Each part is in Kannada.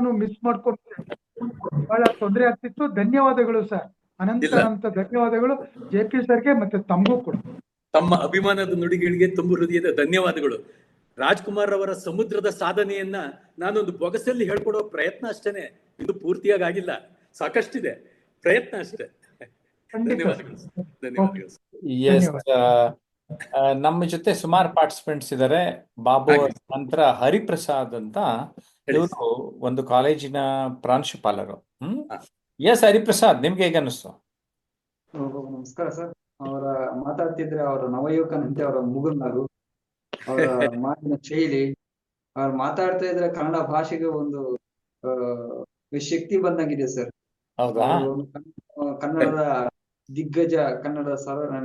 ನಾನು ಮಿಸ್ ಮಾಡ್ಕೊಂಡೆ. ಬಹಳ ತೊಂದರೆ ಆಗ್ತಿತ್ತು. ಧನ್ಯವಾದಗಳು ಸರ್, ಅನಂತ ಇಲ್ಲ, ಅನಂತ ಧನ್ಯವಾದಗಳು JP ಸರ್ಗೆ ಮತ್ತೆ ತಮಗೂ ಕೂಡ. ತಮ್ಮ ಅಭಿಮಾನದ ನುಡಿಗಳಿಗೆ ತುಂಬು ಹೃದಯದ ಧನ್ಯವಾದಗಳು. ರಾಜ್ಕುಮಾರ್ ಅವರ ಸಮುದ್ರದ ಸಾಧನೆಯನ್ನ ನಾನೊಂದು ಬೊಗಸಲ್ಲಿ ಹೇಳ್ಕೊಡೋ ಪ್ರಯತ್ನ ಅಷ್ಟೇನೆ, ಇದು ಪೂರ್ತಿಯಾಗಿ ಆಗಿಲ್ಲ, ಸಾಕಷ್ಟಿದೆ, ಪ್ರಯತ್ನ ಅಷ್ಟೇ. ಖಂಡಿತ ಧನ್ಯವಾದಗಳು ಸರ್. ಧನ್ಯವಾದಗಳು. ಎಸ್, ನಮ್ಮ ಜೊತೆ ಸುಮಾರು ಪಾರ್ಟಿಸಿಪೆಂಟ್ಸ್ ಇದ್ದಾರೆ. ಬಾಬು ಹಾಗೆ. ನಂತರ ಹರಿಪ್ರಸಾದ್ ಅಂತ, ಹೇಳಿ ಇವರು ಒಂದು ಕಾಲೇಜಿನ ಪ್ರಾಂಶುಪಾಲರು. ಹಾ. ಎಸ್ ಹರಿಪ್ರಸಾದ್, ನಿಮ್ಗೆ ಹೇಗೆ ಅನ್ನಿಸ್ತು? ನಮಸ್ಕಾರ ಸರ್. ಅವರ ಮಾತಾಡ್ತಿದ್ರೆ ಅವರ ನವಯುವಕನಂತೆ ಅವರ ಮುಗುಳ್ನಗು, ಅವರ ಮಾತಿನ ಶೈಲಿ, ಅವ್ರು ಮಾತಾಡ್ತಾ ಇದ್ರೆ ಕನ್ನಡ ಭಾಷೆಗೆ ಒಂದು ಶಕ್ತಿ ಬಂದಂಗಿದೆ ಸರ್. ಹೌದಾ? ಕನ್ನಡದ ದಿಗ್ಗಜ, ಕನ್ನಡ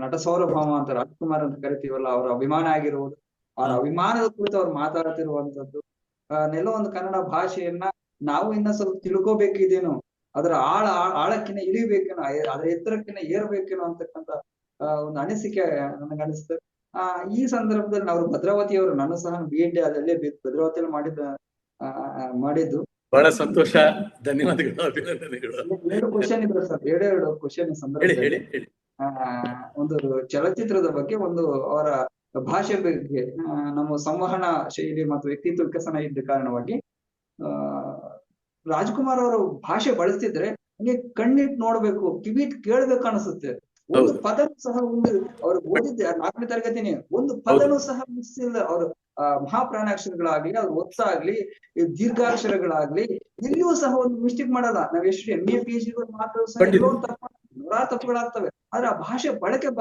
ನಟ ಸಾರ್ವಭೌಮ ಅಂತ ರಾಜ್ಕುಮಾರ್ ಅಂತ ಕರಿತೀವಲ್ಲ, ಅವರ ಅಭಿಮಾನ ಆಗಿರುವುದು, ಅವರ ಅಭಿಮಾನದ ಕುರಿತು ಅವ್ರು ಮಾತಾಡ್ತಿರುವಂತದ್ದು, ನೆಲ ಒಂದು ಕನ್ನಡ ಭಾಷೆಯನ್ನ ನಾವು ಇನ್ನ ಸ್ವಲ್ಪ ತಿಳ್ಕೋಬೇಕಿದೇನೋ, ಅದರ ಆಳಕ್ಕಿನ ಇಳಿಬೇಕೇನೋ, ಅದರ ಎತ್ತರಕ್ಕಿನ ಏರ್ಬೇಕೇನೋ ಅಂತಕ್ಕಂಥ ಒಂದು ಅನಿಸಿಕೆ ನನಗೆ ಅನಿಸ್ತದೆ. ಈ ಸಂದರ್ಭದಲ್ಲಿ ನಾವು ಭದ್ರಾವತಿಯವರು, ನಾನು ಸಹ BEd ಅಲ್ಲೇ ಭದ್ರಾವತಿಯಲ್ಲಿ ಮಾಡಿದ್ದು. ಬಹಳ ಸಂತೋಷ, ಧನ್ಯವಾದಗಳು, ಅಭಿನಂದನೆಗಳು. 2 ಕ್ವಶನ್ ಇದ್ರು ಸರ್, 2 ಕ್ವಶನ್ ಸಂದರ್ಭದಲ್ಲಿ. ಒಂದು ಚಲಚಿತ್ರದ ಬಗ್ಗೆ, ಒಂದು ಅವರ ಭಾಷೆ ಬಗ್ಗೆ. ನಮ್ಮ ಸಂವಹನ ಶೈಲಿ ಮತ್ತು ವ್ಯಕ್ತಿತ್ವ ವಿಕಸನ ಇದ್ದ ಕಾರಣವಾಗಿ ರಾಜ್ಕುಮಾರ್ ಅವರು ಭಾಷೆ ಬಳಸ್ತಿದ್ರೆ ಹಂಗೆ ಕಣ್ಣಿಟ್ಟು ನೋಡ್ಬೇಕು, ಕಿವಿಟ್ ಕೇಳ್ಬೇಕು ಅನಿಸುತ್ತೆ. ಒಂದು ಪದನು ಸಹ, ಒಂದು ಅವ್ರು ಓದಿದ್ದೆ 4ನೇ ತರಗತಿನೇ, ಒಂದು ಪದನು ಸಹ ಮಿಸ್ ಇಲ್ಲ. ಅವರು ಮಹಾಪ್ರಾಣಾಕ್ಷರಗಳಾಗ್ಲಿ, ಅವ್ರ ಒತ್ತಾಗ್ಲಿ, ದೀರ್ಘಾಕ್ಷರಗಳಾಗ್ಲಿ, ಎಲ್ಲಿಯೂ ಸಹ ಒಂದು ಮಿಸ್ಟೇಕ್ ಮಾಡಲ್ಲ. ನಾವ್ ಎಷ್ಟು MA PhD ಮಾತ್ರ ಸಹ ಎಲ್ಲೋ ನೂರಾರು ತಪ್ಪುಗಳಾಗ್ತವೆ. ಆದ್ರೆ ಆ ಭಾಷೆ ಬಳಕೆ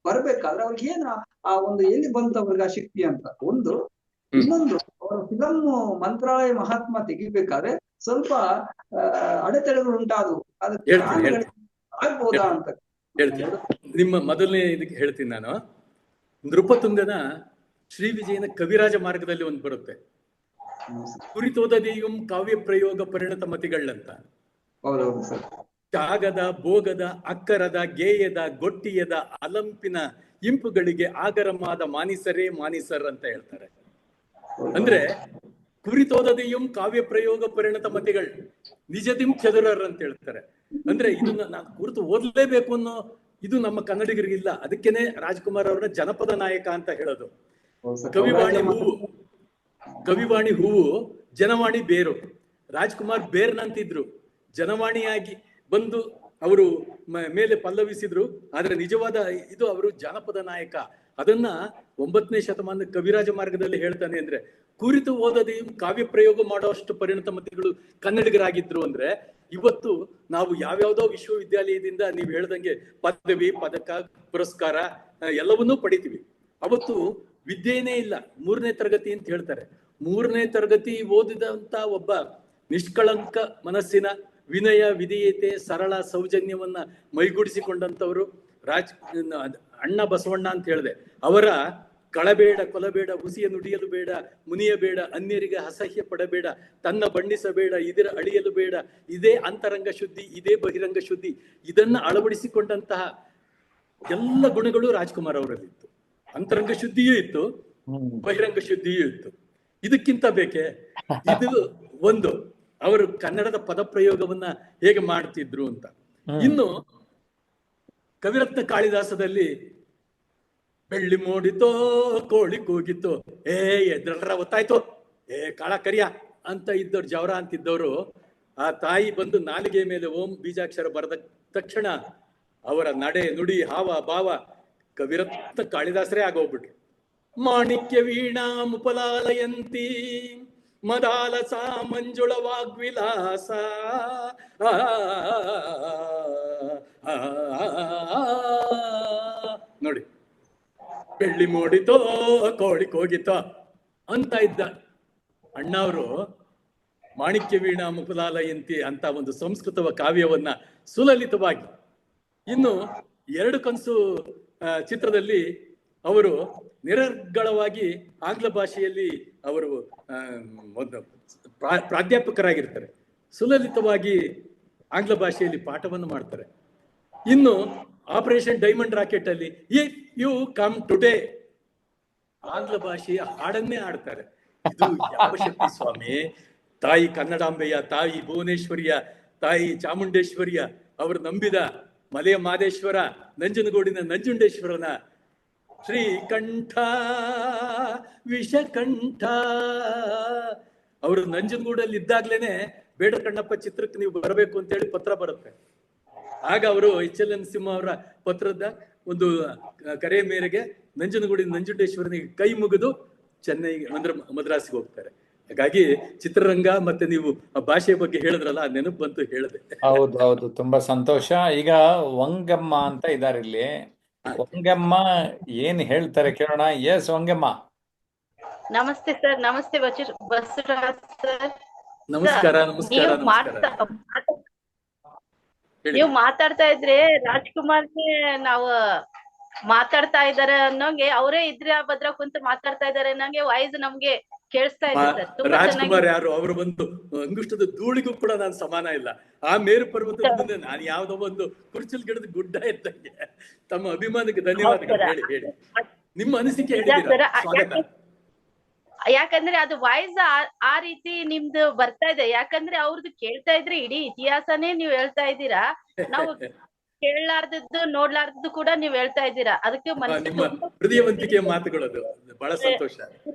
ಬರ್ಬೇಕಾದ್ರೆ ಅವ್ರಿಗೆ ಏನ್ ಆ ಒಂದು ಎಲ್ಲಿ ಬಂತು ಅವ್ರಿಗೆ ಆ ಶಕ್ತಿ ಅಂತ ಒಂದು. ಇನ್ನೊಂದು, ಅವರ ಫಿಲಂ ಮಂತ್ರಾಲಯ ಮಹಾತ್ಮ ತೆಗಿಬೇಕಾದ್ರೆ ಸ್ವಲ್ಪ ಅಡೆತಡೆಗಳು ಉಂಟಾದವು. ಅದಕ್ಕೆ ಆಗ್ಬೋದಾ ಅಂತ ಹೇಳ್ತೀನಿ. ನಿಮ್ಮ ಮೊದಲನೇ ಇದಕ್ಕೆ ಹೇಳ್ತೀನಿ ನಾನು. ನೃಪತುಂಗನ ಶ್ರೀ ವಿಜಯನ ಕವಿರಾಜ ಮಾರ್ಗದಲ್ಲಿ ಒಂದು ಬರುತ್ತೆ, ಕುರಿತೋದದೆಯುಂ ಕಾವ್ಯ ಪ್ರಯೋಗ ಪರಿಣತ ಮತಿಗಳಂತ. ಹೌದೌದು ಸರ್. ತ್ಯಾಗದ, ಭೋಗದ, ಅಕ್ಕರದ, ಗೇಯದ, ಗೊಟ್ಟಿಯದ, ಅಲಂಪಿನ ಇಂಪುಗಳಿಗೆ ಆಗರಮಾದ ಮಾನಿಸರೇ ಮಾನಿಸರ್ ಅಂತ ಹೇಳ್ತಾರೆ. ಅಂದ್ರೆ ಕುರಿತೋದದೆಯುಂ ಕಾವ್ಯ ಪ್ರಯೋಗ ಪರಿಣತ ಮತಿಗಳು ನಿಜದಿಂ ಚದುರರ್ ಅಂತ ಹೇಳ್ತಾರೆ. ಅಂದ್ರೆ ಇದನ್ನ ನಾನು ಕುರಿತು ಓದಲೇಬೇಕು ಅನ್ನೋ ಇದು ನಮ್ಮ ಕನ್ನಡಿಗರಿಗಿಲ್ಲ. ಅದಕ್ಕೇನೆ ರಾಜ್ಕುಮಾರ್ ಅವ್ರನ್ನ ಜನಪದ ನಾಯಕ ಅಂತ ಹೇಳೋದು. ಕವಿವಾಣಿ ಹೂವು, ಜನವಾಣಿ ಬೇರು. ರಾಜ್ಕುಮಾರ್ ಬೇರ್ನಂತಿದ್ರು, ಜನವಾಣಿಯಾಗಿ ಬಂದು ಅವರು ಮೇಲೆ ಪಲ್ಲವಿಸಿದ್ರು. ಆದ್ರೆ ನಿಜವಾದ ಇದು ಅವರು ಜಾನಪದ ನಾಯಕ. ಅದನ್ನ 9ನೇ ಶತಮಾನದ ಕವಿರಾಜ ಮಾರ್ಗದಲ್ಲಿ ಹೇಳ್ತಾನೆ. ಅಂದ್ರೆ ಕುರಿತು ಓದದೆ ಕಾವ್ಯ ಪ್ರಯೋಗ ಮಾಡುವಷ್ಟು ಪರಿಣತ ಮತಿಗಳು ಕನ್ನಡಿಗರಾಗಿದ್ರು. ಅಂದ್ರೆ ಇವತ್ತು ನಾವು ಯಾವ್ಯಾವ್ದೋ ವಿಶ್ವವಿದ್ಯಾಲಯದಿಂದ ನೀವು ಹೇಳ್ದಂಗೆ ಪದವಿ, ಪದಕ, ಪುರಸ್ಕಾರ ಎಲ್ಲವನ್ನೂ ಪಡಿತೀವಿ. ಅವತ್ತು ವಿದ್ಯೆನೇ ಇಲ್ಲ, 3ನೇ ತರಗತಿ ಅಂತ ಹೇಳ್ತಾರೆ. 3ನೇ ತರಗತಿ ಓದಿದಂತ ಒಬ್ಬ ನಿಷ್ಕಳಂಕ ಮನಸ್ಸಿನ, ವಿನಯ, ವಿಧೇಯತೆ, ಸರಳ ಸೌಜನ್ಯವನ್ನ ಮೈಗೂಡಿಸಿಕೊಂಡಂತವ್ರು ಅಣ್ಣ ಬಸವಣ್ಣ ಅಂತ ಹೇಳಿದೆ. ಅವರ ಕಳಬೇಡ, ಕೊಲಬೇಡ, ಹುಸಿಯ ನುಡಿಯಲು ಬೇಡ, ಮುನಿಯಬೇಡ, ಅನ್ಯರಿಗೆ ಅಸಹ್ಯ ಪಡಬೇಡ, ತನ್ನ ಬಣ್ಣಿಸಬೇಡ, ಇದರ ಅಳಿಯಲು ಬೇಡ, ಇದೇ ಅಂತರಂಗ ಶುದ್ಧಿ, ಇದೇ ಬಹಿರಂಗ ಶುದ್ಧಿ, ಇದನ್ನ ಅಳವಡಿಸಿಕೊಂಡಂತಹ ಎಲ್ಲ ಗುಣಗಳು ರಾಜ್ಕುಮಾರ್ ಅವರಲ್ಲಿತ್ತು. ಅಂತರಂಗ ಶುದ್ಧಿಯೂ ಇತ್ತು, ಬಹಿರಂಗ ಶುದ್ಧಿಯೂ ಇತ್ತು. ಇದಕ್ಕಿಂತ ಬೇಕೆ? ಇದು ಒಂದು ಅವರು ಕನ್ನಡದ ಪದ ಪ್ರಯೋಗವನ್ನ ಹೇಗೆ ಮಾಡ್ತಿದ್ರು ಅಂತ. ಇನ್ನು ಕವಿರತ್ನ ಕಾಳಿದಾಸದಲ್ಲಿ ಬೆಳ್ಳಿ ಮೂಡಿತೋ, ಕೋಳಿ ಕೂಗಿತ್ತು, ಎದ್ರಲ್ರ ಗೊತ್ತಾಯ್ತು, ಕಾಳ ಕರಿಯ ಅಂತ ಇದ್ದವ್ರು, ಜವರ ಅಂತಿದ್ದವರು, ಆ ತಾಯಿ ಬಂದು ನಾಲಿಗೆ ಮೇಲೆ ಓಂ ಬೀಜಾಕ್ಷರ ಬರೆದ ತಕ್ಷಣ ಅವರ ನಡೆ, ನುಡಿ, ಹಾವ ಭಾವ ಕವಿರತ್ನ ಕಾಳಿದಾಸರೇ ಆಗೋಗ್ಬಿಟ್ರು. ಮಾಣಿಕ್ಯ ವೀಣಾ ಮುಪಲಾಲಯಂತಿ ಮದಾಲಸ ಮಂಜುಳ ವಾಗ್ವಿಲಾಸ ನೋಡಿ, ಬೆಳ್ಳಿ ಮೂಡಿತೋ, ಕೋಳಿ ಕೂಗಿತೋ ಅಂತ ಇದ್ದ ಅಣ್ಣವರು ಮಾಣಿಕ್ಯ ವೀಣಾ ಮುಪಲಾಲಯಂತಿ ಅಂತ ಒಂದು ಸಂಸ್ಕೃತ ಕಾವ್ಯವನ್ನ ಸುಲಲಿತವಾಗಿ. ಇನ್ನು 2 ಕನಸು ಚಿತ್ರದಲ್ಲಿ ಅವರು ನಿರರ್ಗಳವಾಗಿ ಆಂಗ್ಲ ಭಾಷೆಯಲ್ಲಿ ಅವರು ಪ್ರಾಧ್ಯಾಪಕರಾಗಿರ್ತಾರೆ. ಸುಲಲಿತವಾಗಿ ಆಂಗ್ಲ ಭಾಷೆಯಲ್ಲಿ ಪಾಠವನ್ನು ಮಾಡ್ತಾರೆ. ಇನ್ನು ಆಪರೇಷನ್ ಡೈಮಂಡ್ ರಾಕೆಟ್ ಅಲ್ಲಿ ಇಫ್ ಯು ಕಮ್ ಟುಡೇ ಆಂಗ್ಲ ಭಾಷೆಯ ಹಾಡನ್ನೇ ಆಡ್ತಾರೆ. ಇದು ಯಾವ ಶಕ್ತಿ ಸ್ವಾಮಿ! ತಾಯಿ ಕನ್ನಡಾಂಬೆಯ, ತಾಯಿ ಭುವನೇಶ್ವರಿಯ, ತಾಯಿ ಚಾಮುಂಡೇಶ್ವರಿಯ, ಅವರು ನಂಬಿದ ಮಲೆಯ ಮಾದೇಶ್ವರ, ನಂಜನಗೂಡಿನ ನಂಜುಂಡೇಶ್ವರನ ಶ್ರೀಕಂಠ ವಿಷಕಂಠ. ಅವರು ನಂಜನಗೂಡಲ್ಲಿ ಇದ್ದಾಗ್ಲೇನೆ ಬೇಡರ ಕಣ್ಣಪ್ಪ ಚಿತ್ರಕ್ಕೆ ನೀವು ಬರಬೇಕು ಅಂತ ಹೇಳಿ ಪತ್ರ ಬರುತ್ತೆ. ಆಗ ಅವರು HLN ಸಿಂಹ ಅವರ ಪತ್ರದ ಒಂದು ಕರೆಯ ಮೇರೆಗೆ ನಂಜನಗೂಡಿನ ನಂಜುಂಡೇಶ್ವರನಿಗೆ ಕೈ ಮುಗಿದು ಚೆನ್ನೈಗೆ ಮದ್ರಾಸಿಗೆ ಹೋಗ್ತಾರೆ. ಹಾಗಾಗಿ ಚಿತ್ರರಂಗ ಮತ್ತೆ ನೀವು ಆ ಭಾಷೆಯ ಬಗ್ಗೆ ಹೇಳಿದ್ರಲ್ಲ, ಆ ನೆನಪು ಬಂತು, ಹೇಳಿದೆ. ಹೌದು ಹೌದು, ತುಂಬಾ ಸಂತೋಷ. ಈಗ ವಂಗಮ್ಮ ಅಂತ ಇದಾರೆ ಇಲ್ಲಿ. ವಂಗಮ್ಮ ಏನ್ ಹೇಳ್ತಾರೆ ಕೇಳೋಣ. ಎಸ್ ವಂಗಮ್ಮ. ನಮಸ್ತೆ ಸರ್. ನಮಸ್ತೆ ಬಸವರಾಜ್ ಸರ್. ನಮಸ್ಕಾರ ನಮಸ್ಕಾರ ನೀವು ನಮಸ್ಕಾರ. ಹೇಳಿ. ನೀವು ಮಾತಾಡ್ತಾ ಇದ್ರೆ ರಾಜ್ಕುಮಾರ್ಗೆ ನಾವು ಮಾತಾಡ್ತಾ ಇದಾರೆ ಅನ್ನೋಂಗೆ, ಅವರೇ ಇದ್ರೆ ಭದ್ರ ಕುಂತು ಮಾತಾಡ್ತಾ ಇದಾರೆ ಅನ್ನೋಂಗೆ ವಾಯ್ಸ್ ನಮ್ಗೆ ಕೇಳಿಸ್ತಾ ಇದೆ ಸರ್. ತುಂಬಾ ರಾಜ್ಕುಮಾರ್ ಯಾರು? ಅವರು ಬಂದು ಅಂಗುಷ್ಟದ ಧೂಳಿಗೂ ಕೂಡ ನಾನು ಸಮಾನ ಇಲ್ಲ. ಆ ಮೇರು ಪರ್ವತದ ಮುಂದೆ ನಾನು ಯಾವ್ದೋ ಒಂದು ಕುರ್ಚಲ್ ಗಿಡದ ಗುಡ್ಡ ಇದ್ದಂಗೆ. ತಮ್ಮ ಅಭಿಮಾನಕ್ಕೆ ಧನ್ಯವಾದಗಳು. ಹೇಳಿ ಹೇಳಿ, ನಿಮ್ಮ ಅನಿಸಿಕೆ ಹೇಳಿದ್ದೀರಾ, ಸ್ವಾಗತ. ಯಾಕಂದ್ರೆ ಅದು ವಾಯ್ಸ್ ಆ ರೀತಿ ನಿಮ್ದು ಬರ್ತಾ ಇದೆ. ಯಾಕಂದ್ರೆ ಅವ್ರದ್ದು ಕೇಳ್ತಾ ಇದ್ರೆ ಇಡೀ ಇತಿಹಾಸನೇ ನೀವ್ ಹೇಳ್ತಾ ಇದ್ದೀರಾ. ನಾವು ಕೇಳಲಾರ್ದದ್ದು ನೋಡ್ಲಾರ್ದದ್ದು ಕೂಡ ನೀವ್ ಹೇಳ್ತಾ ಇದ್ದೀರಾ. ಅದಕ್ಕೆ ನಿಮ್ಮ ಹೃದಯವಂತಿಕೆಯ ಮಾತುಗಳದು, ಬಹಳ ಸಂತೋಷ.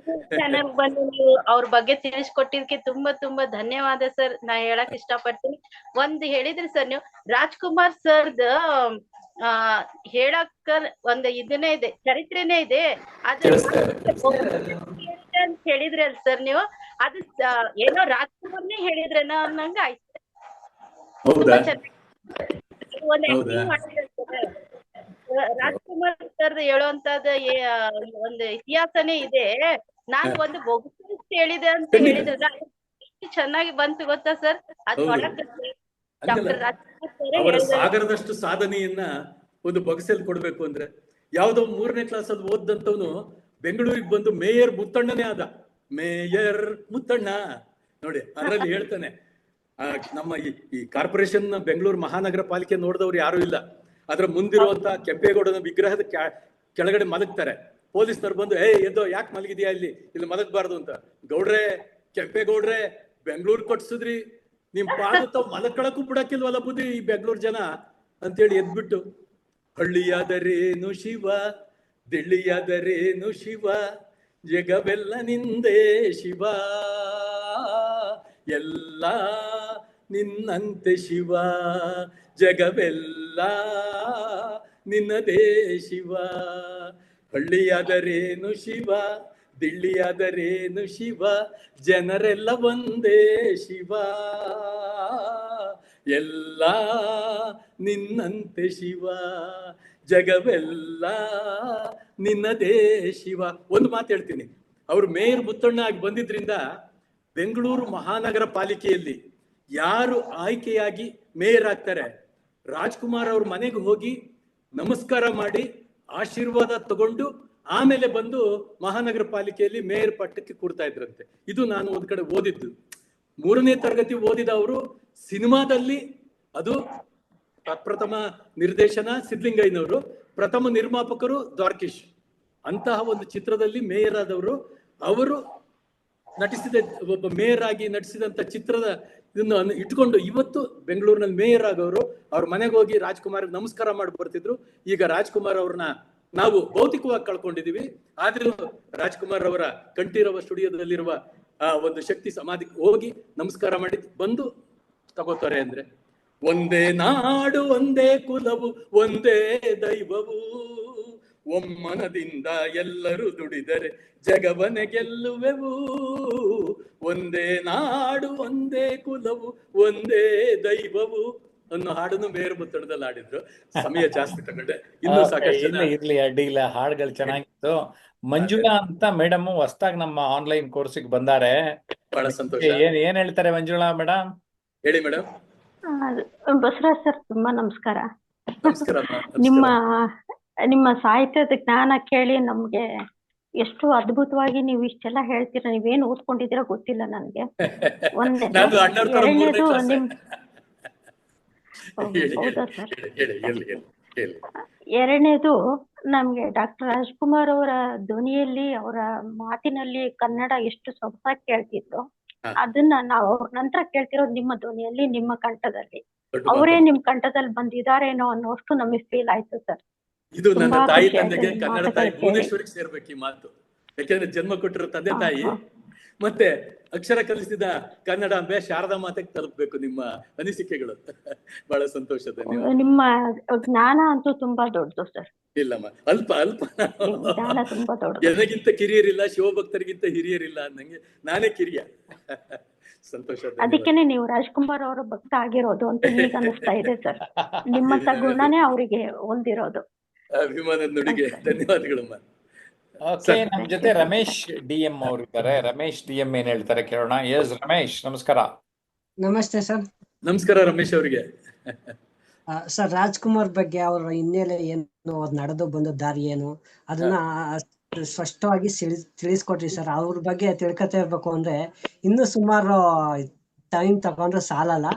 ಚಾನಲ್ ಬಂದು ನೀವು ಅವ್ರ ಬಗ್ಗೆ ತಿಳಿಸ್ಕೊಟ್ಟಿದ್ಕೆ ತುಂಬಾ ತುಂಬಾ ಧನ್ಯವಾದ ಸರ್. ನಾ ಹೇಳಕ್ ಇಷ್ಟಪಡ್ತೀನಿ. ಒಂದ್ ಹೇಳಿದ್ರಿ ಸರ್ ನೀವು, ರಾಜ್ಕುಮಾರ್ ಸರ್ದ ಹೇಳಕ್ಕ ಒಂದು ಇದನ್ನೇ ಇದೆ, ಚರಿತ್ರೆನೇ ಇದೆ. ಅದು ಅಂತ ಹೇಳಿದ್ರಿ ಅಲ್ ಸರ್ ನೀವು, ಅದು ಏನೋ ರಾಜ್ಕುಮಾರ್ನೇ ಹೇಳಿದ್ರೇನೋ ಅನ್ನಂಗ ಆಯ್ತು. ತುಂಬಾ ಚೆನ್ನಾಗಿ ರಾಜ್ಕುಮಾರ್ ಸರ್ ಹೇಳುವಂತದ್ದು ಒಂದು ಇತಿಹಾಸನೇ ಇದೆ. ನಾನು ಒಂದು ಬೊಗಸೆ ಹೇಳಿದೆ ಅಂತ ಹೇಳಿದ್ರಲ್ಲ, ಎಷ್ಟು ಚೆನ್ನಾಗಿ ಬಂತು ಗೊತ್ತಾ ಸರ್. ಅದು ಡಾಕ್ಟರ್ ರಾಜ್ಕುಮಾರ್ ಅವರ ಸರ್ ಸಾಗರದಷ್ಟು ಸಾಧನೆಯನ್ನ ಒಂದು ಬೊಗಸೆಲ್ ಕೊಡ್ಬೇಕು ಅಂದ್ರೆ, ಯಾವ್ದೋ 3ನೇ ಕ್ಲಾಸ್ ಅಲ್ಲಿ ಓದಂತವನು ಬೆಂಗಳೂರಿಗೆ ಬಂದು ಮೇಯರ್ ಮುತ್ತಣ್ಣನೇ ಆದ. ಮೇಯರ್ ಮುತ್ತಣ್ಣ ನೋಡಿ, ಅದರಲ್ಲಿ ಹೇಳ್ತಾನೆ, ನಮ್ಮ ಈ ಕಾರ್ಪೊರೇಷನ್ ಬೆಂಗಳೂರು ಮಹಾನಗರ ಪಾಲಿಕೆ ನೋಡಿದವ್ರು ಯಾರು ಇಲ್ಲ. ಅದ್ರ ಮುಂದಿರುವಂತ ಕೆಂಪೇಗೌಡನ ವಿಗ್ರಹದ ಕೆಳಗಡೆ ಮಲಗ್ತಾರೆ. ಪೊಲೀಸ್ನವ್ರು ಬಂದು, ಎದ್ದೋ, ಯಾಕೆ ಮಲಗಿದ್ಯಾ ಇಲ್ಲಿ ಮಲಗಬಾರ್ದು ಅಂತ. ಗೌಡ್ರೆ, ಕೆಂಪೇಗೌಡ್ರೆ, ಬೆಂಗಳೂರು ಕಟ್ಸಿದ್ರಿ, ನಿಮ್ ಪಾದ ತಾವ್ ಮಲಕ್ಕಳಕ್ಕೂ ಬಿಡಕ್ಕಿಲ್ವಲ್ಲ ಬುದ್ಧಿ ಈ ಬೆಂಗಳೂರು ಜನ ಅಂತೇಳಿ ಎದ್ಬಿಟ್ಟು, ಹಳ್ಳಿಯಾದರೇನು ಶಿವ, ದಿಳ್ಳಿಯಾದರೇನು ಶಿವ, ಜಗವೆಲ್ಲ ನಿಂದೇ ಶಿವ, ಎಲ್ಲ ನಿನ್ನಂತೆ ಶಿವ, ಜಗವೆಲ್ಲ ನಿನ್ನದೇ ಶಿವ. ಹಳ್ಳಿಯಾದರೇನು ಶಿವ, ದಿಳ್ಳಿಯಾದರೇನು ಶಿವ, ಜನರೆಲ್ಲ ಒಂದೇ ಶಿವ, ಎಲ್ಲ ನಿನ್ನಂತೆ ಶಿವ, ಜಗವೆಲ್ಲ ನಿನ್ನದೇ ಶಿವ. ಒಂದು ಮಾತು ಹೇಳ್ತೀನಿ, ಅವರು ಮೇಯರ್ ಮುತ್ತಣ್ಣ ಆಗಿ ಬಂದಿದ್ರಿಂದ ಬೆಂಗಳೂರು ಮಹಾನಗರ ಪಾಲಿಕೆಯಲ್ಲಿ ಯಾರು ಆಯ್ಕೆಯಾಗಿ ಮೇಯರ್ ಆಗ್ತಾರೆ, ರಾಜ್ಕುಮಾರ್ ಅವ್ರ ಮನೆಗೆ ಹೋಗಿ ನಮಸ್ಕಾರ ಮಾಡಿ ಆಶೀರ್ವಾದ ತಗೊಂಡು ಆಮೇಲೆ ಬಂದು ಮಹಾನಗರ ಪಾಲಿಕೆಯಲ್ಲಿ ಮೇಯರ್ ಪಟ್ಟಕ್ಕೆ ಕೂರ್ತಾ ಇದ್ರಂತೆ. ಇದು ನಾನು ಒಂದ್ ಕಡೆ ಓದಿದ್ದು. 3ನೇ ತರಗತಿ ಓದಿದ ಅವರು ಸಿನಿಮಾದಲ್ಲಿ, ಅದು ಪ್ರಥಮ ನಿರ್ದೇಶನ ಸಿದ್ಲಿಂಗಯ್ಯನವರು, ಪ್ರಥಮ ನಿರ್ಮಾಪಕರು ದ್ವಾರಕೀಶ್. ಅಂತಹ ಒಂದು ಚಿತ್ರದಲ್ಲಿ ಮೇಯರ್ ಆದವರು, ಅವರು ನಟಿಸಿದ, ಒಬ್ಬ ಮೇಯರ್ ಆಗಿ ನಟಿಸಿದಂತ ಚಿತ್ರದ ಇದನ್ನು ಇಟ್ಕೊಂಡು ಇವತ್ತು ಬೆಂಗಳೂರಿನಲ್ಲಿ ಮೇಯರ್ ಆಗೋರು ಅವ್ರ ಮನೆಗೆ ಹೋಗಿ ರಾಜ್ಕುಮಾರ್ ನಮಸ್ಕಾರ ಮಾಡಿ ಬರ್ತಿದ್ರು. ಈಗ ರಾಜ್ಕುಮಾರ್ ಅವ್ರನ್ನ ನಾವು ಭೌತಿಕವಾಗಿ ಕಳ್ಕೊಂಡಿದೀವಿ, ಆದ್ರೂ ರಾಜ್ಕುಮಾರ್ ಅವರ ಕಂಠೀರವ ಸ್ಟುಡಿಯೋದಲ್ಲಿರುವ ಆ ಒಂದು ಶಕ್ತಿ ಸಮಾಧಿಗೆ ಹೋಗಿ ನಮಸ್ಕಾರ ಮಾಡಿ ಬಂದು ತಗೋತಾರೆ. ಅಂದ್ರೆ ಒಂದೇ ನಾಡು, ಒಂದೇ ಕುಲವು, ಒಂದೇ ದೈವವು, ಒಮ್ಮನದಿಂದ ಎಲ್ಲರೂ ದುಡಿದರೆ ಜಗವನೆ ಗೆಲ್ಲುವೆವು, ಒಂದೇ ನಾಡು, ಒಂದೇ ಕುಲವು, ಒಂದೇ ದೈವವು ಅನ್ನೋ ಹಾಡನ್ನು ಮೇಯರ್ ಮುತ್ತಣ್ಣದಲ್ಲಿ ಹಾಡಿದ್ರು. ಸಮಯ ಜಾಸ್ತಿ ತಗೊಂಡೆ, ಇನ್ನೂ ಸಾಕಷ್ಟು ಇರ್ಲಿ, ಅಡ್ಡಿಲ್ಲ. ಹಾಡುಗಳು ಚೆನ್ನಾಗಿತ್ತು. ಮಂಜುಳಾ ಅಂತ ಮೇಡಮ್ ಹೊಸದಾಗಿ ನಮ್ಮ ಆನ್ಲೈನ್ ಕೋರ್ಸಿಗೆ ಬಂದಾರೆ. ಬಹಳ ಸಂತೋಷ. ಏನ್ ಹೇಳ್ತಾರೆ ಮಂಜುಳಾ ಮೇಡಮ್? ಹೇಳಿ ಮೇಡಮ್. ಬಸವರಾಜ್ ಸರ್, ತುಂಬಾ ನಮಸ್ಕಾರ. ನಮಸ್ಕಾರ. ನಿಮ್ಮ ಸಾಹಿತ್ಯದ ಜ್ಞಾನ ಕೇಳಿ ನಮ್ಗೆ ಎಷ್ಟು ಅದ್ಭುತವಾಗಿ ನೀವು ಇಷ್ಟೆಲ್ಲ ಹೇಳ್ತೀರಾ. ನೀವೇನ್ ಓದ್ಕೊಂಡಿದ್ದೀರಾ ಗೊತ್ತಿಲ್ಲ ನನ್ಗೆ. ಎರಡನೇದು ಹೌದಾ ಸರ್? ಎರಡನೇದು, ನಮ್ಗೆ ಡಾಕ್ಟರ್ ರಾಜ್ಕುಮಾರ್ ಅವರ ಧ್ವನಿಯಲ್ಲಿ, ಅವರ ಮಾತಿನಲ್ಲಿ ಕನ್ನಡ ಎಷ್ಟು ಸೊಗಸಾಗಿ ಕೇಳ್ತಿದ್ರು. ಹಾ. ಅದನ್ನ ನಾವು ಅವ್ರ ನಂತರ ಕೇಳ್ತಿರೋದು ನಿಮ್ಮ ಧ್ವನಿಯಲ್ಲಿ, ನಿಮ್ಮ ಕಂಠದಲ್ಲಿ. ದೊಡ್ಡ ಅವರೇ ಮಾತು. ನಿಮ್ ಕಂಠದಲ್ಲಿ ಬಂದಿದಾರೇನೋ ಅನ್ನೋಷ್ಟು ನಮಗೆ ಫೀಲ್ ಆಯ್ತು ಸರ್. ಇದು ನನ್ನ ತುಂಬಾ ತಾಯಿ ಖುಷಿ ಆಯ್ತು ತಂದೆಗೆ ನಿಮ್ ಕನ್ನಡ ಮಾತುಗಳು ತಾಯಿ ಕೇಳಿ. ಭುವನೇಶ್ವರಿಗೆ ಸೇರ್ಬೇಕು ಈ ಮಾತು. ಯಾಕೆಂದ್ರೆ ಜನ್ಮ ಕೊಟ್ಟಿರೋ ತಂದೆ ತಾಯಿ ಹಾ. ಮತ್ತೆ ಅಕ್ಷರ ಕಲಿಸಿದ ಕನ್ನಡಾಂಬೆ ಶಾರದಾ ಮಾತೆಗೆ ತಲುಪಬೇಕು ನಿಮ್ಮ ಅನಿಸಿಕೆಗಳು. ಬಹಳ ಸಂತೋಷ, ಧನ್ಯವಾದ. ನಿಮ್ಮ ಜ್ಞಾನ ಅಂತೂ ತುಂಬಾ ದೊಡ್ಡದು ಸರ್. ಇಲ್ಲಮ್ಮ, ಅಲ್ಪ ಅಲ್ಪ. ನಿಮ್ ಜ್ಞಾನ ತುಂಬಾ ದೊಡ್ಡದು. ಜನಗಿಂತ ಕಿರಿಯರಿಲ್ಲ, ಶಿವಭಕ್ತರಿಗಿಂತ ಹಿರಿಯರಿಲ್ಲ ಅನ್ನಂಗೆ ನಾನೇ ಕಿರಿಯ. ಸಂತೋಷ, ಧನ್ಯವಾದ. ಅದಕ್ಕೇನೆ ನೀವು ರಾಜ್ಕುಮಾರ್ ಅವರ ಭಕ್ತ ಆಗಿರೋದು ಅಂತ ಈಗ ಅನಿಸ್ತಾ ಇದೆ ಸರ್. ನಿಮ್ಮಂತ ಗುಣನೇ ಅವರಿಗೆ ಹೊಂದಿರೋದು. ಅಭಿಮಾನದ ನುಡಿಗೆ ಧನ್ಯವಾದಗಳಮ್ಮ. ಓಕೆ, ನಮ್ ಜೊತೆ ರಮೇಶ್ ಡಿ.ಎಂ ಅವರು ಇದ್ದಾರೆ. ರಮೇಶ್ ಡಿ.ಎಂ ಏನ್ ಹೇಳ್ತಾರೆ ಕೇಳೋಣ. ಎಸ್ ರಮೇಶ್, ನಮಸ್ಕಾರ. ನಮಸ್ತೆ ಸರ್. ನಮಸ್ಕಾರ ರಮೇಶ್ ಅವರಿಗೆ. ಸರ್, ರಾಜ್ಕುಮಾರ್ ಬಗ್ಗೆ ಅವರ ಹಿನ್ನೆಲೆ ಏನು, ಅವ್ರು ನಡೆದು ಬಂದ ದಾರಿ ಏನು, ಅದನ್ನ ಸ್ಪಷ್ಟವಾಗಿ ತಿಳಿಸ್ಕೊಟ್ರಿ ಸರ್. ಅವ್ರ ಬಗ್ಗೆ ತಿಳ್ಕೊತಾ ಇರ್ಬೇಕು ಅಂದ್ರೆ ಇನ್ನೂ ಸುಮಾರು ಟೈಮ್ ತಗೊಂಡ್ರೆ ಸಾಲಲ್ಲ.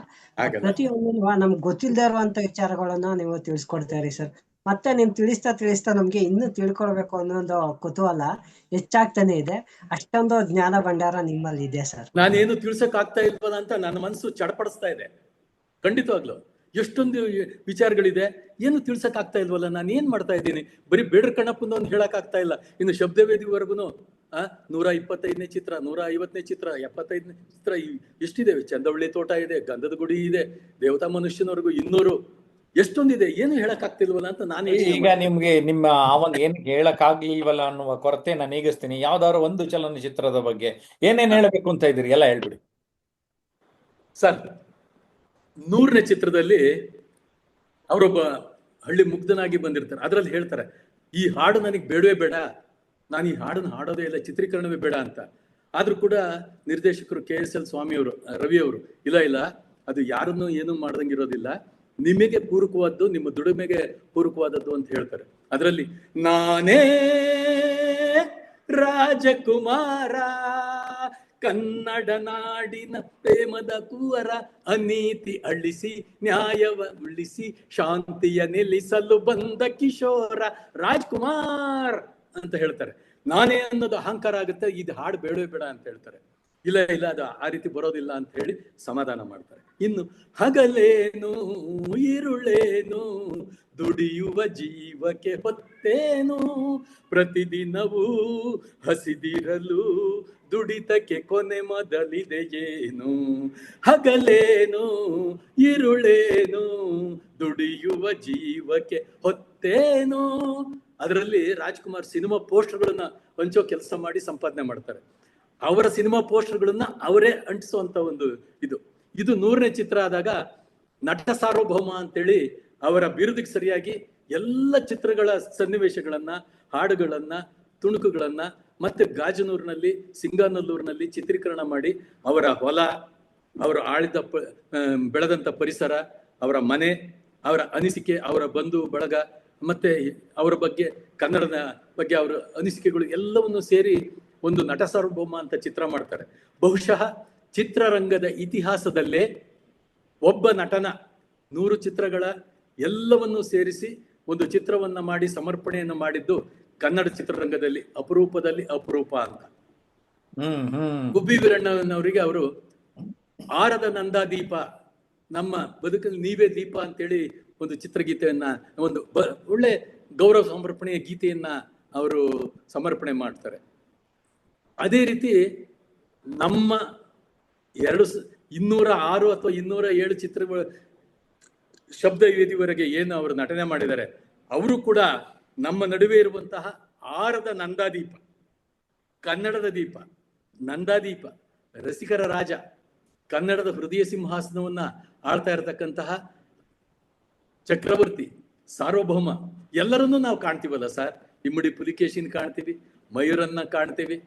ಪ್ರತಿಯೊಂದು ನಮ್ಗೆ ಗೊತ್ತಿಲ್ಲದೆ ಇರುವಂತ ವಿಚಾರಗಳನ್ನ ನೀವು ತಿಳಿಸ್ಕೊಡ್ತಾ ಇರಿ ಸರ್. ಮತ್ತೆ ನೀವು ತಿಳಿಸ್ತಾ ನಮ್ಗೆ ಇನ್ನೂ ತಿಳ್ಕೊಳ್ಬೇಕು ಅನ್ನೋದು ಕುತೂಹಲ ಹೆಚ್ಚಾಗ್ತಾನೆ ಇದೆ. ಅಷ್ಟೊಂದು ಜ್ಞಾನ ಭಂಡಾರ ನಿಮ್ಮಲ್ಲಿ ಇದೆ ಸರ್. ನಾನೇನು ತಿಳ್ಸಕ್ ಆಗ್ತಾ ಇಲ್ವಲ್ಲ ಅಂತ ನನ್ನ ಮನಸ್ಸು ಚಡಪಡಿಸ್ತಾ ಇದೆ. ಖಂಡಿತವಾಗ್ಲು ಎಷ್ಟೊಂದು ವಿಚಾರಗಳಿದೆ, ಏನು ತಿಳ್ಸಕ್ ಆಗ್ತಾ ಇಲ್ವಲ್ಲ. ನಾನು ಏನ್ ಮಾಡ್ತಾ ಇದ್ದೀನಿ, ಬರೀ ಬೇಡ್ರ ಕಣ್ಣಪ್ಪಂದು ಒಂದು ಹೇಳಕ್ ಆಗ್ತಾ ಇಲ್ಲ. ಇನ್ನು ಶಬ್ದವೇದಿವರೆಗೂ 125ನೇ ಚಿತ್ರ, 150ನೇ ಚಿತ್ರ, 75ನೇ ಚಿತ್ರ, ಎಷ್ಟಿದೆ. ಚಂದವಳ್ಳಿ ತೋಟ ಇದೆ, ಗಂಧದ ಗುಡಿ ಇದೆ, ದೇವತಾ ಮನುಷ್ಯನವರೆಗೂ 200 ಎಷ್ಟೊಂದಿದೆ. ಏನು ಹೇಳಕ್ ಆಗ್ತಿಲ್ವಲ್ಲ ಅಂತ ನಾನು ಈಗ ನಿಮ್ಗೆ ನಿಮ್ಮ ಆವಾಗ ಏನ್ ಹೇಳಕ್ ಆಗ್ಲಿಲ್ವಲ್ಲ ಅನ್ನುವ ಕೊರತೆ ನಾನು ಈಗಿಸ್ತೀನಿ. ಯಾವ್ದಾದ್ರು ಒಂದು ಚಲನಚಿತ್ರದ ಬಗ್ಗೆ ಏನೇನ್ ಹೇಳಬೇಕು ಅಂತ ಇದ್ದೀರಿ ಎಲ್ಲ ಹೇಳ್ಬಿಡಿ ಸರ್. 100ನೇ ಚಿತ್ರದಲ್ಲಿ ಅವರೊಬ್ಬ ಹಳ್ಳಿ ಮುಗ್ಧನಾಗಿ ಬಂದಿರ್ತಾರೆ. ಅದರಲ್ಲಿ ಹೇಳ್ತಾರೆ, ಈ ಹಾಡು ನನಗೆ ಬೇಡವೇ ಬೇಡ, ನಾನು ಈ ಹಾಡನ್ನು ಹಾಡೋದೇ ಇಲ್ಲ, ಚಿತ್ರೀಕರಣವೇ ಬೇಡ ಅಂತ. ಆದ್ರೂ ಕೂಡ ನಿರ್ದೇಶಕರು KSL ಸ್ವಾಮಿ ಅವರು, ರವಿ ಅವರು, ಇಲ್ಲ ಅದು ಯಾರನ್ನು ಏನು ಮಾಡ್ದಂಗಿರೋದಿಲ್ಲ, ನಿಮಗೆ ಪೂರಕವಾದ್ದು, ನಿಮ್ಮ ದುಡಿಮೆಗೆ ಪೂರಕವಾದದ್ದು ಅಂತ ಹೇಳ್ತಾರೆ. ಅದರಲ್ಲಿ ನಾನೇ ರಾಜಕುಮಾರ, ಕನ್ನಡ ನಾಡಿನ ಪ್ರೇಮದ ಕುವರ, ಅನೀತಿ ಅಳಿಸಿ ನ್ಯಾಯವ ಉಳಿಸಿ ಶಾಂತಿಯ ನೆಲೆಸಲು ಬಂದ ಕಿಶೋರ ರಾಜ್ಕುಮಾರ್ ಅಂತ ಹೇಳ್ತಾರೆ. ನಾನೇ ಅನ್ನೋದು ಅಹಂಕಾರ ಆಗುತ್ತೆ, ಇದು ಹಾಡು ಬೇಡವೇ ಬೇಡ ಅಂತ ಹೇಳ್ತಾರೆ. ಇಲ್ಲ ಅದು ಆ ರೀತಿ ಬರೋದಿಲ್ಲ ಅಂತ ಹೇಳಿ ಸಮಾಧಾನ ಮಾಡ್ತಾರೆ. ಇನ್ನು ಹಗಲೇನು ಇರುಳೇನು, ದುಡಿಯುವ ಜೀವಕ್ಕೆ ಹೊತ್ತೇನು, ಪ್ರತಿದಿನವೂ ಹಸಿದಿರಲು ದುಡಿತಕ್ಕೆ ಕೊನೆ ಮೊದಲಿದೆಯೇನು, ಹಗಲೇನು ಇರುಳೇನು, ದುಡಿಯುವ ಜೀವಕ್ಕೆ ಹೊತ್ತೇನು. ಅದರಲ್ಲಿ ರಾಜ್ಕುಮಾರ್ ಸಿನಿಮಾ ಪೋಸ್ಟರ್ಗಳನ್ನ ಹಂಚೋ ಕೆಲಸ ಮಾಡಿ ಸಂಪಾದನೆ ಮಾಡ್ತಾರೆ. ಅವರ ಸಿನಿಮಾ ಪೋಸ್ಟರ್ಗಳನ್ನ ಅವರೇ ಅಂಟಿಸುವಂತ ಒಂದು ಇದು 100ನೇ ಚಿತ್ರ ಆದಾಗ ನಟ ಸಾರ್ವಭೌಮ ಅಂತೇಳಿ ಅವರ ಬಿರುದಿಗೆ ಸರಿಯಾಗಿ ಎಲ್ಲ ಚಿತ್ರಗಳ ಸನ್ನಿವೇಶಗಳನ್ನ, ಹಾಡುಗಳನ್ನ, ತುಣುಕುಗಳನ್ನ ಮತ್ತೆ ಗಾಜನೂರಿನಲ್ಲಿ, ಸಿಂಗಾನಲ್ಲೂರಿನಲ್ಲಿ ಚಿತ್ರೀಕರಣ ಮಾಡಿ ಅವರ ಹೊಲ, ಅವರು ಆಳಿದ ಬೆಳೆದಂತ ಪರಿಸರ, ಅವರ ಮನೆ, ಅವರ ಅನಿಸಿಕೆ, ಅವರ ಬಂಧು ಬಳಗ, ಮತ್ತೆ ಅವರ ಬಗ್ಗೆ, ಕನ್ನಡದ ಬಗ್ಗೆ ಅವರ ಅನಿಸಿಕೆಗಳು ಎಲ್ಲವನ್ನು ಸೇರಿ ಒಂದು ನಟ ಸಾರ್ವಭೌಮ ಅಂತ ಚಿತ್ರ ಮಾಡ್ತಾರೆ. ಬಹುಶಃ ಚಿತ್ರರಂಗದ ಇತಿಹಾಸದಲ್ಲೇ ಒಬ್ಬ ನಟನ 100 ಚಿತ್ರಗಳ ಎಲ್ಲವನ್ನು ಸೇರಿಸಿ ಒಂದು ಚಿತ್ರವನ್ನ ಮಾಡಿ ಸಮರ್ಪಣೆಯನ್ನು ಮಾಡಿದ್ದು ಕನ್ನಡ ಚಿತ್ರರಂಗದಲ್ಲಿ ಅಪರೂಪದಲ್ಲಿ ಅಪರೂಪ ಅಂತ. ಗುಬ್ಬಿ ವೀರಣ್ಣನವರಿಗೆ ಅವರು ಆರದ ನಂದಾದೀಪ, ನಮ್ಮ ಬದುಕಲ್ಲಿ ನೀವೇ ದೀಪ ಅಂತೇಳಿ ಒಂದು ಚಿತ್ರಗೀತೆಯನ್ನ, ಒಂದು ಒಳ್ಳೆ ಗೌರವ ಸಮರ್ಪಣೆಯ ಗೀತೆಯನ್ನ ಅವರು ಸಮರ್ಪಣೆ ಮಾಡ್ತಾರೆ. ಅದೇ ರೀತಿ ನಮ್ಮ 206 ಅಥವಾ 207 ಚಿತ್ರಗಳು ಶಬ್ದವೇದಿವರೆಗೆ ಏನು ಅವರು ನಟನೆ ಮಾಡಿದ್ದಾರೆ, ಅವರು ಕೂಡ ನಮ್ಮ ನಡುವೆ ಇರುವಂತಹ ಆರದ ನಂದಾದೀಪ, ಕನ್ನಡದ ದೀಪ, ನಂದಾದೀಪ, ರಸಿಕರ ರಾಜ, ಕನ್ನಡದ ಹೃದಯ ಸಿಂಹಾಸನವನ್ನ ಆಳ್ತಾ ಇರತಕ್ಕಂತಹ ಚಕ್ರವರ್ತಿ, ಸಾರ್ವಭೌಮ ಎಲ್ಲರನ್ನೂ ನಾವು ಕಾಣ್ತೀವಲ್ಲ ಸರ್. ಇಮ್ಮಡಿ ಪುಲಿಕೇಶಿನ್ ಕಾಣ್ತೀವಿ, ಮಯೂರನ್ನ ಕಾಣ್ತೀವಿ,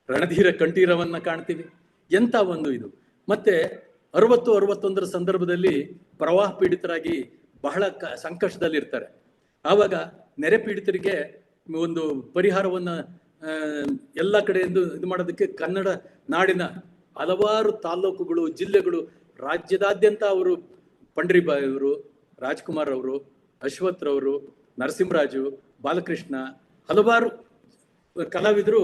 ರಣಧೀರ ಕಂಠೀರವನ್ನ ಕಾಣ್ತೀವಿ. ಎಂತ ಒಂದು ಇದು. ಮತ್ತೆ 60-61 ಸಂದರ್ಭದಲ್ಲಿ ಪ್ರವಾಹ ಪೀಡಿತರಾಗಿ ಬಹಳ ಸಂಕಷ್ಟದಲ್ಲಿರ್ತಾರೆ. ಆವಾಗ ನೆರೆ ಪೀಡಿತರಿಗೆ ಒಂದು ಪರಿಹಾರವನ್ನ ಎಲ್ಲ ಕಡೆಯಿಂದ ಇದು ಮಾಡೋದಕ್ಕೆ ಕನ್ನಡ ನಾಡಿನ ಹಲವಾರು ತಾಲೂಕುಗಳು, ಜಿಲ್ಲೆಗಳು, ರಾಜ್ಯದಾದ್ಯಂತ ಅವರು ಪಂಡ್ರಿಬಾಯಿ ಅವರು, ರಾಜ್ಕುಮಾರ್ ಅವರು, ಅಶ್ವಥ್ ರವರು, ನರಸಿಂಹರಾಜು, ಬಾಲಕೃಷ್ಣ, ಹಲವಾರು ಕಲಾವಿದರು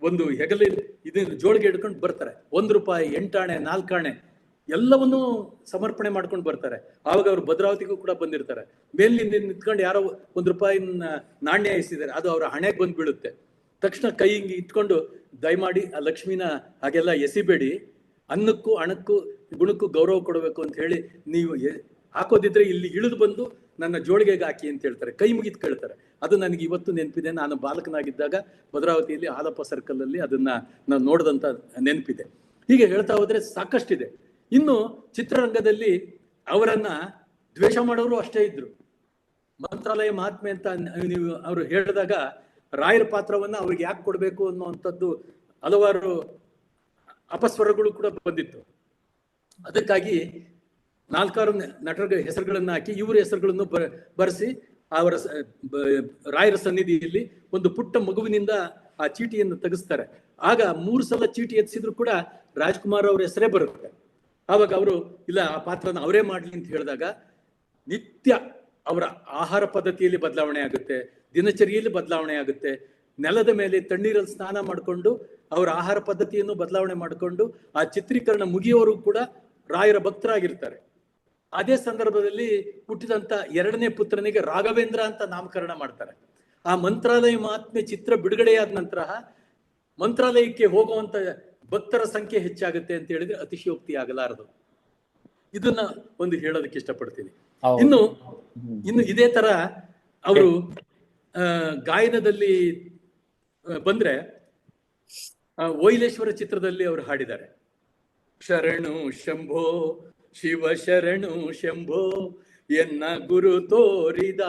ಒಂದು ಹೆಗಲಿ ಇದನ್ನ ಜೋಳಿಗೆ ಹಿಡ್ಕೊಂಡು ಬರ್ತಾರೆ. 1 ರೂಪಾಯಿ, 8 ಆಣೆ, 4 ಆಣೆ ಎಲ್ಲವನ್ನೂ ಸಮರ್ಪಣೆ ಮಾಡ್ಕೊಂಡು ಬರ್ತಾರೆ. ಆವಾಗ ಅವರು ಭದ್ರಾವತಿಗೂ ಕೂಡ ಬಂದಿರ್ತಾರೆ. ಮೇಲಿನಿಂದ ನಿಂತ್ಕೊಂಡು ಯಾರೋ 1 ರೂಪಾಯಿ ನಾಣ್ಯ ಎಸಿದ್ದಾರೆ, ಅದು ಅವರ ಹಣೆಗೆ ಬಂದು ಬೀಳುತ್ತೆ. ತಕ್ಷಣ ಕೈ ಹಿಂಗೆ ಇಟ್ಕೊಂಡು, ದಯಮಾಡಿ ಆ ಲಕ್ಷ್ಮಿನ ಹಾಗೆಲ್ಲ ಎಸಿಬೇಡಿ, ಅನ್ನಕ್ಕೂ ಹಣಕ್ಕೂ ಗುಣಕ್ಕೂ ಗೌರವ ಕೊಡಬೇಕು ಅಂತ ಹೇಳಿ, ನೀವು ಹಾಕೋದಿದ್ರೆ ಇಲ್ಲಿ ಇಳಿದು ಬಂದು ನನ್ನ ಜೋಳಿಗೆಗೆ ಹಾಕಿ ಅಂತ ಹೇಳ್ತಾರೆ. ಕೈ ಮುಗಿದು ಕೇಳ್ತಾರೆ. ಅದು ನನಗೆ ಇವತ್ತು ನೆನಪಿದೆ. ನಾನು ಬಾಲಕನಾಗಿದ್ದಾಗ ಭದ್ರಾವತಿಯಲ್ಲಿ ಹಾಲಪ್ಪ ಸರ್ಕಲ್ ಅಲ್ಲಿ ಅದನ್ನ ನಾನು ನೋಡಿದಂತ ನೆನಪಿದೆ. ಹೀಗೆ ಹೇಳ್ತಾ ಹೋದ್ರೆ ಸಾಕಷ್ಟಿದೆ. ಇನ್ನು ಚಿತ್ರರಂಗದಲ್ಲಿ ಅವರನ್ನ ದ್ವೇಷ ಮಾಡೋರು ಅಷ್ಟೇ ಇದ್ರು. ಮಂತ್ರಾಲಯ ಮಹಾತ್ಮೆ ಅಂತ ನೀವು ಅವರು ಹೇಳಿದಾಗ ರಾಯರ ಪಾತ್ರವನ್ನ ಅವ್ರಿಗೆ ಯಾಕೆ ಕೊಡ್ಬೇಕು ಅನ್ನುವಂಥದ್ದು ಹಲವಾರು ಅಪಸ್ವರಗಳು ಕೂಡ ಬಂದಿತ್ತು. ಅದಕ್ಕಾಗಿ 4 ನಟರ ಹೆಸರುಗಳನ್ನ ಹಾಕಿ ಇವರ ಹೆಸರುಗಳನ್ನು ಬರೆಸಿ ಅವರ ರಾಯರ ಸನ್ನಿಧಿಯಲ್ಲಿ ಒಂದು ಪುಟ್ಟ ಮಗುವಿನಿಂದ ಆ ಚೀಟಿಯನ್ನು ತೆಗೆಸ್ತಾರೆ. ಆಗ 3 ಸಲ ಚೀಟಿ ಎತ್ತಿಸಿದ್ರು ಕೂಡ ರಾಜ್ಕುಮಾರ್ ಅವ್ರ ಹೆಸರೇ ಬರುತ್ತೆ. ಆವಾಗ ಅವರು ಇಲ್ಲ, ಆ ಪಾತ್ರನ ಅವರೇ ಮಾಡ್ಲಿ ಅಂತ ಹೇಳಿದಾಗ ನಿತ್ಯ ಅವರ ಆಹಾರ ಪದ್ಧತಿಯಲ್ಲಿ ಬದಲಾವಣೆ ಆಗುತ್ತೆ, ದಿನಚರಿಯಲ್ಲಿ ಬದಲಾವಣೆ ಆಗುತ್ತೆ. ನೆಲದ ಮೇಲೆ ತಣ್ಣೀರಲ್ಲಿ ಸ್ನಾನ ಮಾಡಿಕೊಂಡು ಅವರ ಆಹಾರ ಪದ್ಧತಿಯನ್ನು ಬದಲಾವಣೆ ಮಾಡಿಕೊಂಡು ಆ ಚಿತ್ರೀಕರಣ ಮುಗಿಯೋರು ಕೂಡ ರಾಯರ ಭಕ್ತರಾಗಿರ್ತಾರೆ. ಅದೇ ಸಂದರ್ಭದಲ್ಲಿ ಹುಟ್ಟಿದಂತ 2ನೇ ಪುತ್ರನಿಗೆ ರಾಘವೇಂದ್ರ ಅಂತ ನಾಮಕರಣ ಮಾಡ್ತಾರೆ. ಆ ಮಂತ್ರಾಲಯ ಮಹಾತ್ಮೆ ಚಿತ್ರ ಬಿಡುಗಡೆಯಾದ ನಂತರ ಮಂತ್ರಾಲಯಕ್ಕೆ ಹೋಗುವಂತ ಭಕ್ತರ ಸಂಖ್ಯೆ ಹೆಚ್ಚಾಗುತ್ತೆ ಅಂತ ಹೇಳಿದ್ರೆ ಅತಿಶಯೋಕ್ತಿ ಆಗಲಾರದು. ಇದನ್ನ ಒಂದು ಹೇಳೋದಕ್ಕೆ ಇಷ್ಟಪಡ್ತೀನಿ. ಇನ್ನು ಇದೇ ತರ ಅವರು ಗಾಯನದಲ್ಲಿ ಬಂದ್ರೆ ಓಯಿಲೇಶ್ವರ ಚಿತ್ರದಲ್ಲಿ ಅವರು ಹಾಡಿದ್ದಾರೆ. ಶರಣು ಶಂಭೋ ಶಿವ ಶರಣು ಶಂಭೋ ಎನ್ನ ಗುರು ತೋರಿದ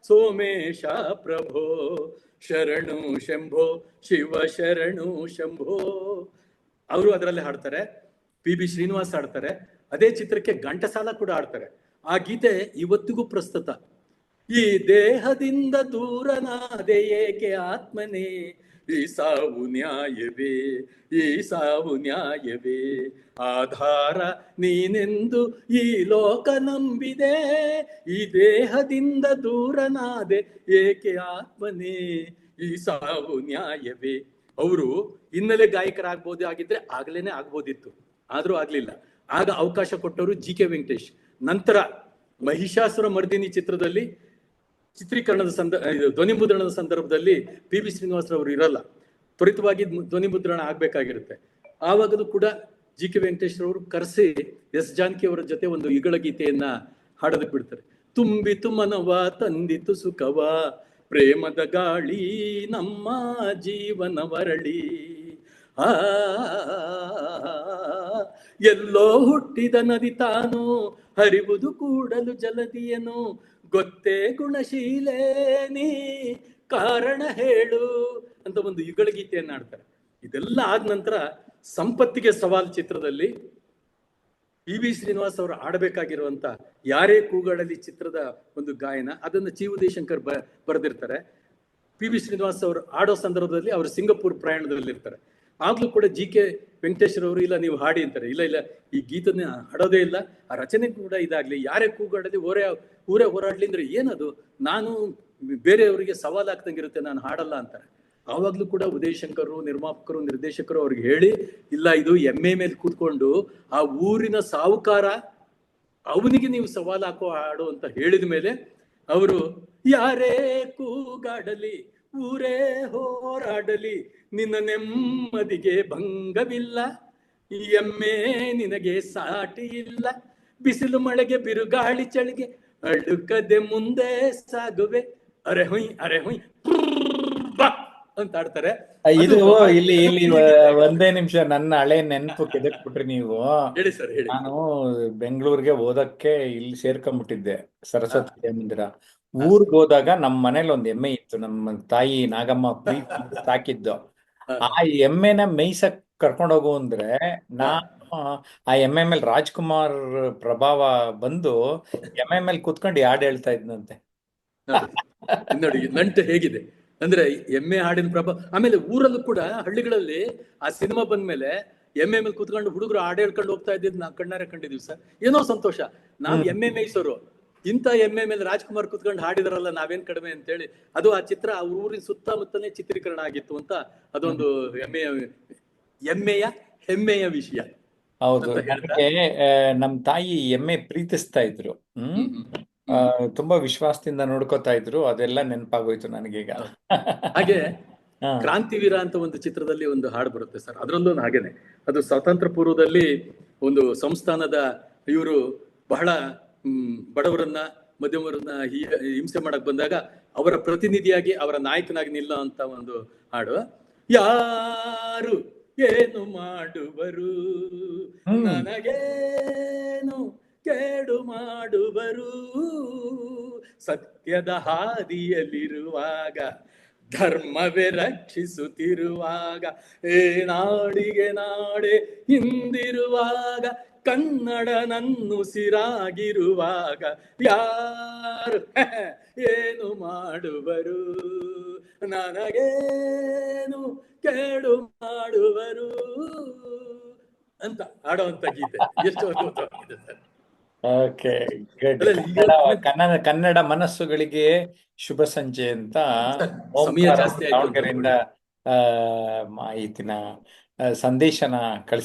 ಸೋಮೇಶ ಪ್ರಭೋ, ಶರಣು ಶಂಭೋ ಶಿವ ಶರಣು ಶಂಭೋ. ಅವರು ಅದರಲ್ಲಿ ಹಾಡ್ತಾರೆ. ಪಿ ಬಿ ಶ್ರೀನಿವಾಸ್ ಹಾಡ್ತಾರೆ. ಅದೇ ಚಿತ್ರಕ್ಕೆ ಘಂಟಸಾಲ ಕೂಡ ಹಾಡ್ತಾರೆ. ಆ ಗೀತೆ ಇವತ್ತಿಗೂ ಪ್ರಸ್ತುತ. ಈ ದೇಹದಿಂದ ದೂರನಾದೆ ಏಕೆ ಆತ್ಮನೇ, ಈ ಸಾವು ನ್ಯಾಯವೇ, ಈ ಸಾವು ನ್ಯಾಯವೇ, ಆಧಾರ ನೀನೆಂದು ಈ ಲೋಕ ನಂಬಿದೆ, ಈ ದೇಹದಿಂದ ದೂರನಾದೆ ಏಕೆ ಆತ್ಮನೇ, ಈ ಸಾವು ನ್ಯಾಯವೇ. ಅವರು ಹಿನ್ನೆಲೆ ಗಾಯಕರಾಗ್ಬೋದು ಆಗಿದ್ರೆ ಆಗ್ಲೇನೆ ಆಗ್ಬೋದಿತ್ತು, ಆದ್ರೂ ಆಗ್ಲಿಲ್ಲ. ಆಗ ಅವಕಾಶ ಕೊಟ್ಟವರು ಜಿ ಕೆ ವೆಂಕಟೇಶ್. ನಂತರ ಮಹಿಷಾಸುರ ಮರ್ದಿನಿ ಚಿತ್ರದಲ್ಲಿ ಚಿತ್ರೀಕರಣದ ಧ್ವನಿ ಮುದ್ರಣದ ಸಂದರ್ಭದಲ್ಲಿ ಪಿ ಬಿ ಶ್ರೀನಿವಾಸ್ ಅವರು ಇರಲ್ಲ, ತ್ವರಿತವಾಗಿ ಧ್ವನಿ ಮುದ್ರಣ ಆಗ್ಬೇಕಾಗಿರುತ್ತೆ. ಆವಾಗಲೂ ಕೂಡ ಜಿ ಕೆ ವೆಂಕಟೇಶ್ ಅವರು ಕರೆಸಿ ಎಸ್ ಜಾನಕಿ ಅವರ ಜೊತೆ ಒಂದು ಯುಗಳ ಗೀತೆಯನ್ನ ಹಾಡೋದಕ್ಕೆ ಬಿಡ್ತಾರೆ. ತುಂಬಿತು ಮನವ ತಂದಿತು ಸುಖವ, ಪ್ರೇಮದ ಗಾಳಿ ನಮ್ಮ ಜೀವನ ವರಳಿ, ಆ ಎಲ್ಲೋ ಹುಟ್ಟಿದ ನದಿ ತಾನು ಹರಿವುದು ಕೂಡಲು ಜಲದಿಯನು, ಗೊತ್ತೇ ಗುಣಶೀಲೇ ನೀ ಕಾರಣ ಹೇಳು ಅಂತ ಒಂದು ಯುಗಳ ಗೀತೆಯನ್ನ ಆಡ್ತಾರೆ. ಇದೆಲ್ಲ ಆದ ನಂತರ ಸಂಪತ್ತಿಗೆ ಸವಾಲ್ ಚಿತ್ರದಲ್ಲಿ ಪಿ ಬಿ ಶ್ರೀನಿವಾಸ್ ಅವರು ಆಡಬೇಕಾಗಿರುವಂತ ಯಾರೇ ಕೂಗಾಡಲಿ ಚಿತ್ರದ ಒಂದು ಗಾಯನ, ಅದನ್ನು ಚಿ ಉದಯಶಂಕರ್ ಬರೆದಿರ್ತಾರೆ. ಪಿ ಬಿ ಶ್ರೀನಿವಾಸ್ ಅವರು ಆಡೋ ಸಂದರ್ಭದಲ್ಲಿ ಅವರು ಸಿಂಗಪುರ್ ಪ್ರಯಾಣದಲ್ಲಿರ್ತಾರೆ. ಆಗ್ಲೂ ಕೂಡ ಜಿ ಕೆ ವೆಂಕಟೇಶ್ವರ ಅವರು ಇಲ್ಲ ನೀವು ಹಾಡಿ ಅಂತಾರೆ. ಇಲ್ಲ ಇಲ್ಲ, ಈ ಗೀತನ ಹಾಡೋದೇ ಇಲ್ಲ, ಆ ರಚನೆ ಕೂಡ ಇದಾಗ್ಲಿ, ಯಾರೇ ಕೂಗಾಡಲಿ ಊರೇ ಹೋರಾಡ್ಲಿ ಅಂದ್ರೆ ಏನದು, ನಾನು ಬೇರೆಯವರಿಗೆ ಸವಾಲಾಗ್ದಂಗಿರುತ್ತೆ, ನಾನು ಹಾಡಲ್ಲ ಅಂತಾರೆ. ಆವಾಗ್ಲೂ ಕೂಡ ಉದಯಶಂಕರು, ನಿರ್ಮಾಪಕರು, ನಿರ್ದೇಶಕರು ಅವ್ರಿಗೆ ಹೇಳಿ ಇಲ್ಲ, ಇದು ಎಮ್ಮೆ ಮೇಲೆ ಕೂತ್ಕೊಂಡು ಆ ಊರಿನ ಸಾಹುಕಾರ ಅವನಿಗೆ ನೀವು ಸವಾಲು ಹಾಕೋ ಹಾಡು ಅಂತ ಹೇಳಿದ ಮೇಲೆ ಅವರು ಯಾರೇ ಕೂಗಾಡಲಿ ಊರೇ ಹೋರಾಡಲಿ ನಿನ್ನ ನೆಮ್ಮದಿಗೆ ಭಂಗವಿಲ್ಲ, ಎಮ್ಮೆ ನಿನಗೆ ಸಾಟಿ ಇಲ್ಲ, ಬಿಸಿಲು ಮಳೆಗೆ ಬಿರುಗಾಳಿ ಚಳಿಗೆ ಅಳುಕದೆ ಮುಂದೆ ಸಾಗುವೆ, ಅರೆ ಹೊಯ್ ಅರೆ ಹೊಯ್ ಅಂತ ಆಡ್ತಾರೆ. ಇದು ಇಲ್ಲಿ ಒಂದೇ ನಿಮಿಷ, ನನ್ನ ಹಳೆ ನೆನಪು ಕೆದಕ್ಬಿಟ್ರಿ ನೀವು. ಹೇಳಿ ಸರ್, ಹೇಳಿ. ನಾನು ಬೆಂಗಳೂರಿಗೆ ಓದಕ್ಕೆ ಇಲ್ಲಿ ಸೇರ್ಕೊಂಡ್ಬಿಟ್ಟಿದ್ದೆ, ಸರಸ್ವತಿ ಮಂದಿರ. ಊರ್ಗ್ ಹೋದಾಗ ನಮ್ ಮನೇಲಿ ಒಂದ್ ಎಮ್ಮೆ ಇತ್ತು, ನಮ್ಮ ತಾಯಿ ನಾಗಮ್ಮ ಪ್ರೀತಿ ಸಾಕಿದ್ದು. ಆ ಎಮ್ಮೆನ ಮೇಯ್ಸಕ್ ಕರ್ಕೊಂಡ್ ಹೋಗು ಅಂದ್ರೆ ನಾನು ಆ ಎಮ್ಮೆ ಮೇಲೆ ರಾಜ್ಕುಮಾರ್ ಪ್ರಭಾವ ಬಂದು ಎಮ್ಮೆ ಮೇಲೆ ಕುತ್ಕೊಂಡು ಹಾಡು ಹೇಳ್ತಾ ಇದ್ನಂತೆ. ನೋಡಿ ನಂಟು ಹೇಗಿದೆ ಅಂದ್ರೆ ಎಮ್ಮೆ ಹಾಡಿನ ಪ್ರಭಾವ. ಆಮೇಲೆ ಊರಲ್ಲೂ ಕೂಡ ಹಳ್ಳಿಗಳಲ್ಲಿ ಆ ಸಿನಿಮಾ ಬಂದ್ಮೇಲೆ ಎಮ್ಮೆ ಮೇಲೆ ಕುತ್ಕೊಂಡು ಹುಡುಗರು ಹಾಡು ಹೇಳ್ಕೊಂಡು ಹೋಗ್ತಾ ಇದ್ದಿದ್ದು ನಾವು ಕಣ್ಣಾರೆ ಕಂಡಿದೀವಿ ಸರ್. ಏನೋ ಸಂತೋಷ. ನಾವು ಎಮ್ಮೆ ಮೇಯ್ಸೋರು, ಇಂಥ ಎಮ್ಮೆ ಮೇಲೆ ರಾಜ್ಕುಮಾರ್ ಕುತ್ಕೊಂಡು ಹಾಡಿದ್ರಲ್ಲ ನಾವೇನ್ ಕಡಿಮೆ ಅಂತೇಳಿ, ಅದು ಆ ಚಿತ್ರ ಆ ಊರಿನ ಸುತ್ತಮುತ್ತನೇ ಚಿತ್ರೀಕರಣ ಆಗಿತ್ತು ಅಂತ ಅದೊಂದು ಹೆಮ್ಮೆಯ ವಿಷಯ. ಹೌದು, ಅಂತ ಹೇಳ್ತಾ? ನನಗೆ ನಮ್ ತಾಯಿ ಎಮ್ಮೆ ಪ್ರೀತಿಸ್ತಾ ಇದ್ರು. ತುಂಬಾ ವಿಶ್ವಾಸದಿಂದ ನೋಡ್ಕೋತಾ ಇದ್ರು. ಅದೆಲ್ಲ ನೆನಪಾಗೋಯ್ತು ನನಗೀಗ. ಹಾಗೆ ಹಾ. ಕ್ರಾಂತಿವೀರ ಅಂತ ಒಂದು ಚಿತ್ರದಲ್ಲಿ ಒಂದು ಹಾಡು ಬರುತ್ತೆ ಸರ್, ಅದರಲ್ಲೂ ಹಾಗೇನೆ. ಅದು ಸ್ವಾತಂತ್ರ್ಯ ಪೂರ್ವದಲ್ಲಿ ಒಂದು ಸಂಸ್ಥಾನದ ಇವರು ಬಹಳ ಬಡವರನ್ನ ಮಧ್ಯಮರನ್ನ ಹಿಂಸೆ ಮಾಡಕ್ ಬಂದಾಗ ಅವರ ಪ್ರತಿನಿಧಿಯಾಗಿ ಅವರ ನಾಯಕನಾಗಿ ನಿಲ್ಲ ಅಂತ ಒಂದು ಹಾಡು. ಯಾರು ಏನು ಮಾಡುವರು ನನಗೇನು ಕೇಡು ಮಾಡುವರು, ಸತ್ಯದ ಹಾದಿಯಲ್ಲಿರುವಾಗ ಧರ್ಮವೇ ರಕ್ಷಿಸುತ್ತಿರುವಾಗ, ನಾಡಿಗೆ ನಾಡೆ ಹಿಂದಿರುವಾಗ, ಕನ್ನಡ ನನ್ನುಸಿರಾಗಿರುವಾಗ ಯಾರು ಏನು ಮಾಡುವರು ನನಗೇನು ಕೇಡು ಮಾಡುವರು ಅಂತ ಆಡುವಂತ ಗೀತೆ. ಎಷ್ಟು ಅದ್ಭುತವಾಗಿದೆ ಸರ್. Okay, good. ಕನ್ನಡ ಮನಸ್ಸುಗಳಿಗೆ ಶುಭ ಸಂಜೆ ಅಂತ ಸಮಯ ಜಾಸ್ತಿ ಆಯ್ತು. ದಾವಣಗೆರೆಯಿಂದ ಮಾಹಿತಿನ ಸಂದೇಶನ ಕಳಿಸಿ